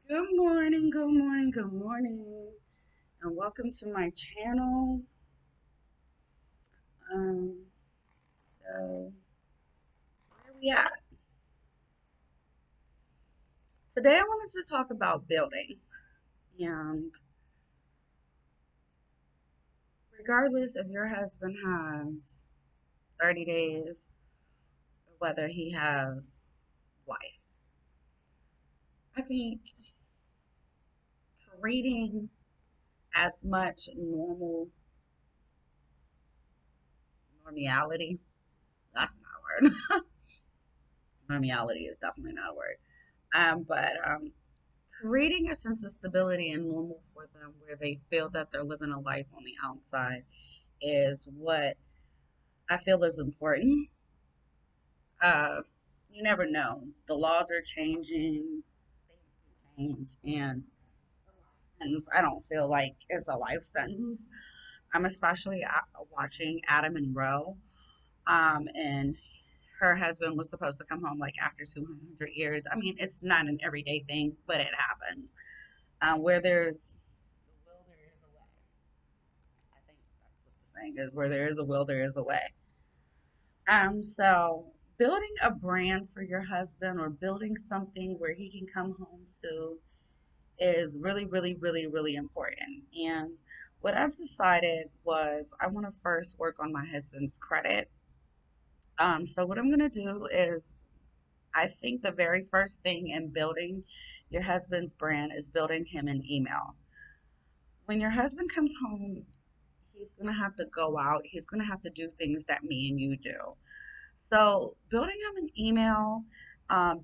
Good morning, good morning, good morning, and welcome to my channel. Um, so where we at? Today I wanted to talk about building, and regardless if your husband has 30 days, or whether he has life, I think creating as much normality, that's not a word. Normality is definitely not a word. But creating a sense of stability and normal for them where they feel that they're living a life on the outside is what I feel is important. Uh, you never know. The laws are changing, things change, and I don't feel like it's a life sentence. I'm especially watching Adam and Roe, and her husband was supposed to come home like after 200 years. I mean, it's not an everyday thing, but it happens. Where there's the will, there is a way. I think that's what the saying is. Where there is a will, there is a way. So building a brand for your husband or building something where he can come home to is really, really, really, really important. And what I've decided was I want to first work on my husband's credit. So what I'm gonna do is I think the very first thing in building your husband's brand is building him an email. When your husband comes home, he's gonna have to go out. He's gonna have to do things that me and you do. So building him an email,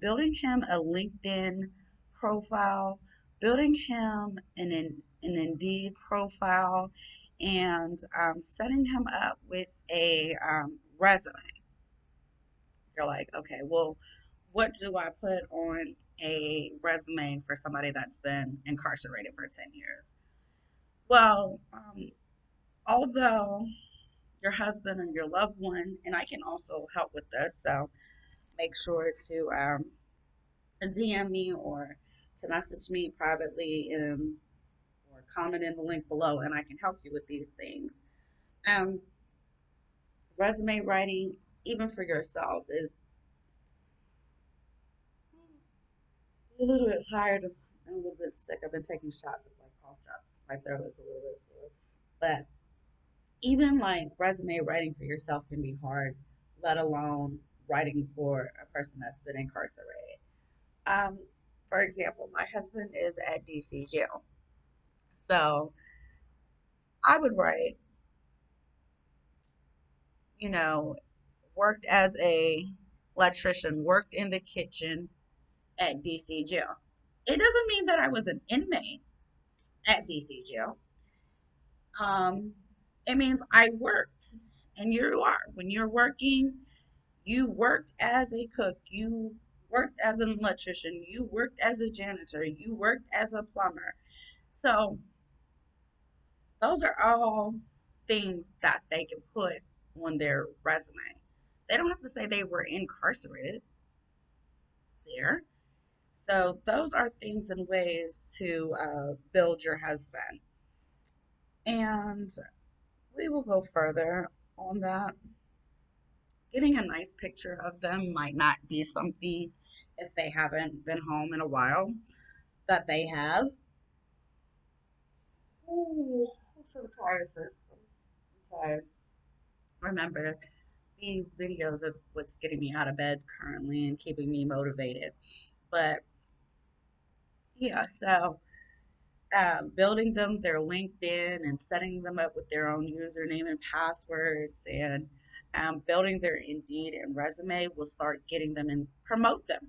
building him a LinkedIn profile, building him an Indeed profile, and setting him up with a resume. You're like, okay, well, what do I put on a resume for somebody that's been incarcerated for 10 years? Well, although your husband or your loved one, and I can also help with this, so make sure to DM me or to message me privately or comment in the link below, and I can help you with these things. Um, Resume writing, even for yourself, is a little bit tired and a little bit sick. I've been taking shots of like cough drops. My throat is a little bit sore, but even like resume writing for yourself can be hard, let alone writing for a person that's been incarcerated. Um, for example, my husband is at DC jail. So I would write, you know, worked as a electrician, worked in the kitchen at DC jail. It doesn't mean that I was an inmate at DC jail. Um, it means I worked. And you are. When you're working, you worked as a cook, you worked as an electrician, you worked as a janitor, you worked as a plumber. So those are all things that they can put on their resume. They don't have to say they were incarcerated there. So those are things and ways to build your husband. And we will go further on that. Getting a nice picture of them might not be something if they haven't been home in a while that they have. Ooh, I'm so tired, sir. I'm tired. Remember, these videos are what's getting me out of bed currently and keeping me motivated. But yeah, so building them their LinkedIn and setting them up with their own username and passwords and building their Indeed and resume will start getting them and promote them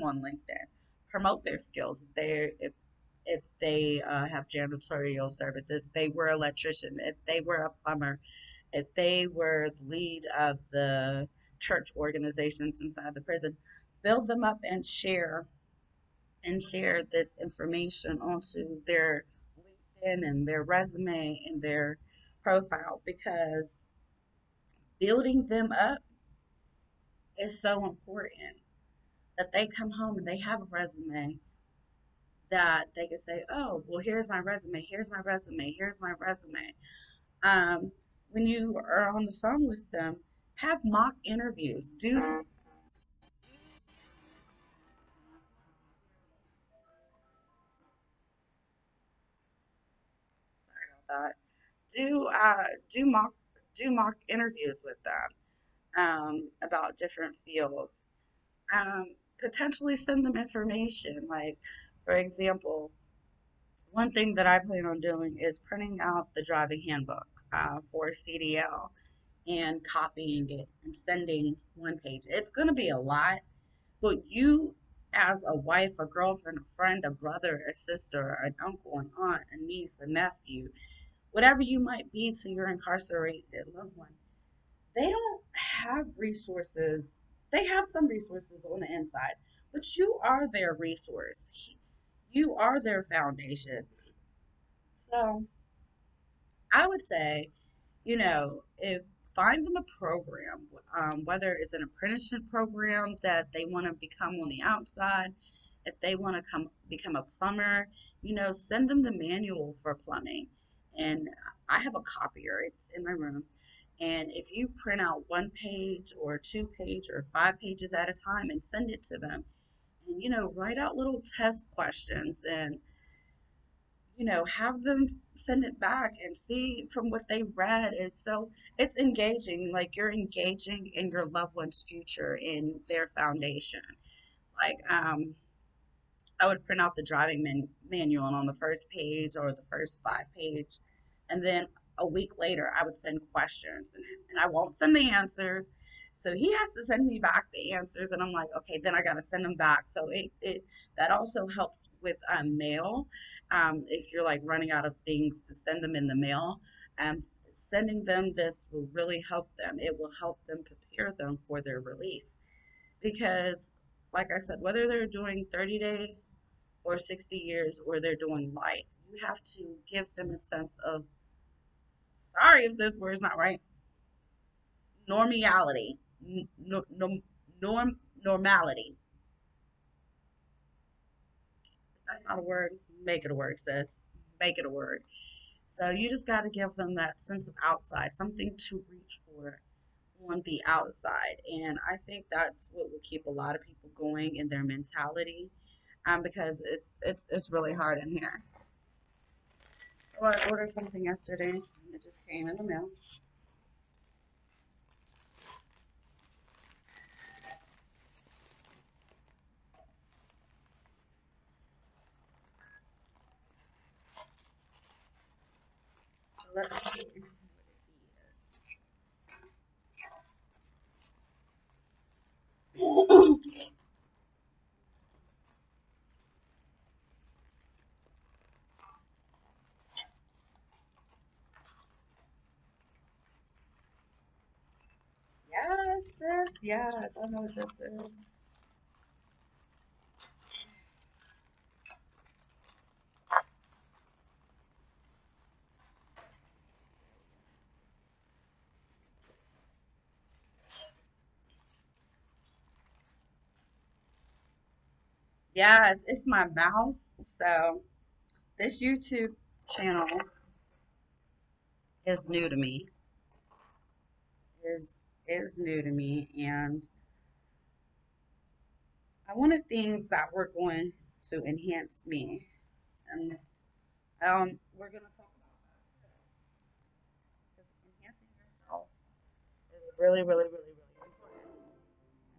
on LinkedIn, promote their skills. If they have janitorial service, if they were an electrician, if they were a plumber, if they were the lead of the church organizations inside the prison, build them up and share this information onto their LinkedIn and their resume and their profile because building them up is so important that they come home and they have a resume that they can say, oh, well, here's my resume, here's my resume, here's my resume. Um, when you are on the phone with them, have mock interviews. Do that. Do mock interviews with them about different fields. Potentially send them information. Like, for example, one thing that I plan on doing is printing out the driving handbook for CDL and copying it and sending one page. It's going to be a lot, but you, as a wife, a girlfriend, a friend, a brother, a sister, an uncle, an aunt, a niece, a nephew, whatever you might be to your incarcerated loved one, they don't have resources. They have some resources on the inside, but you are their resource. You are their foundation. So I would say, if find them a program, whether it's an apprenticeship program that they want to become on the outside, if they want to come become a plumber, send them the manual for plumbing. And I have a copier; it's in my room. And if you print out one page or two page or 5 pages at a time and send it to them, and write out little test questions and have them send it back and see from what they read. And so it's engaging, like you're engaging in your loved one's future in their foundation. Like, I would print out the driving manual and on the first page or the first 5 page. And then a week later, I would send questions and I won't send the answers. So he has to send me back the answers. And I'm like, okay, then I got to send them back. So that also helps with mail. If you're like running out of things to send them in the mail, um, sending them this will really help them. It will help them prepare them for their release. Because, like I said, whether they're doing 30 days or 60 years or they're doing life, you have to give them a sense of, sorry if this word's not right, normality. No, no, normality. That's not a word. Make it a word, sis. Make it a word. So you just got to give them that sense of outside, something to reach for on the outside. And I think that's what will keep a lot of people going in their mentality, because it's really hard in here. Well, I ordered something yesterday, and it just came in the mail. So let's see what it is. Yes, sis. Yeah, I don't know what this is. Yes, it's my mouse. So this YouTube channel is new to me. Is new to me, and I wanted things that were going to enhance me, and we're gonna talk about that. Because enhancing yourself is really, really, really, really important.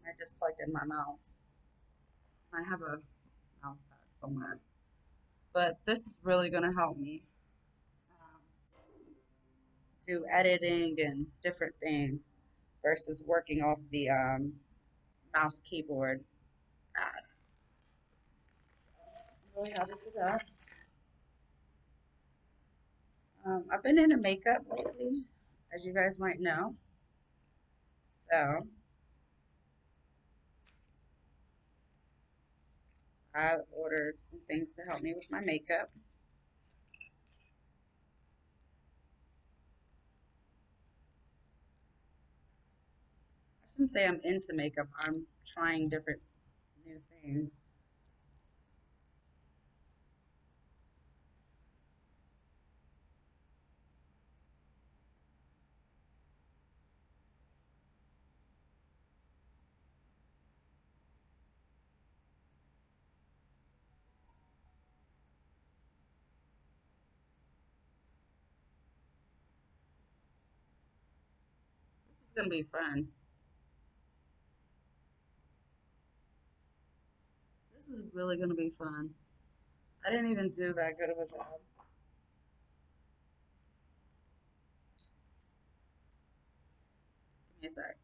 And I just plugged in my mouse. I have a mouse pad somewhere, but this is really gonna help me um, do editing and different things versus working off the mouse keyboard pad. I'm really happy for that. I've been into makeup lately, as you guys might know. So I ordered some things to help me with my makeup. I shouldn't say I'm into makeup. I'm trying different new things. It's gonna be fun. This is really gonna be fun. I didn't even do that good of a job. Give me a sec.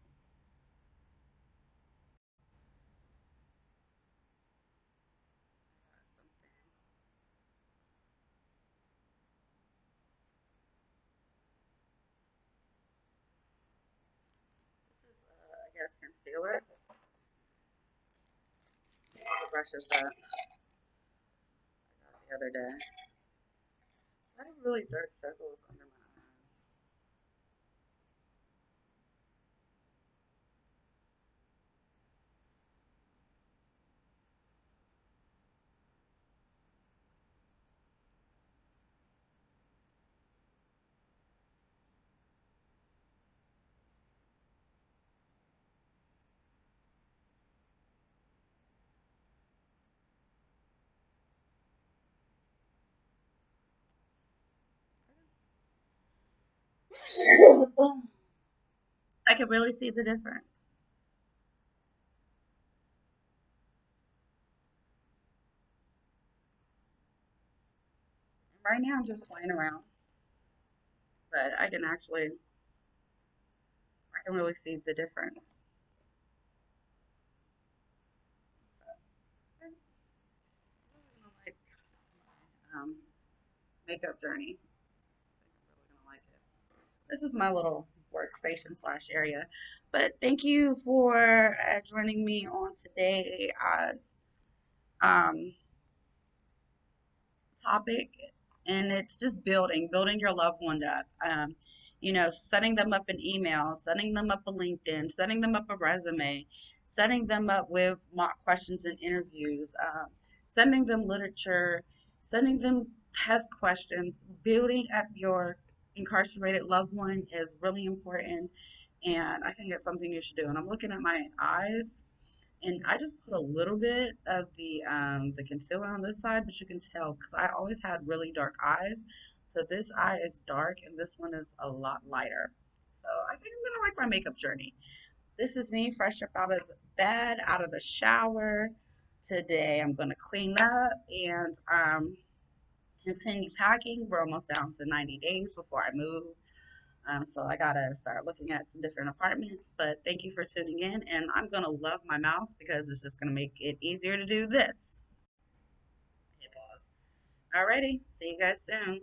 This is, I guess, concealer. The brushes that I got the other day. I have really dark circles under my eyes. I can really see the difference. Right now, I'm just playing around, but I can really see the difference. So, I'm really gonna like my makeup journey. I think I'm really gonna like it. This is my little workstation slash area. But thank you for joining me on today. Um, Topic, and it's just building your loved one up. Setting them up an email, setting them up a LinkedIn, setting them up a resume, setting them up with mock questions and interviews, sending them literature, sending them test questions. Building up your incarcerated loved one is really important, and I think it's something you should do. And I'm looking at my eyes, and I just put a little bit of the concealer on this side, but you can tell because I always had really dark eyes. So this eye is dark and this one is a lot lighter. So I think I'm gonna like my makeup journey. This is me fresh up out of bed, out of the shower. Today I'm gonna clean up and continue packing. We're almost down to 90 days before I move. So I gotta start looking at some different apartments. But thank you for tuning in, and I'm gonna love my mouse because it's just gonna make it easier to do this. Hit pause. Alrighty, see you guys soon.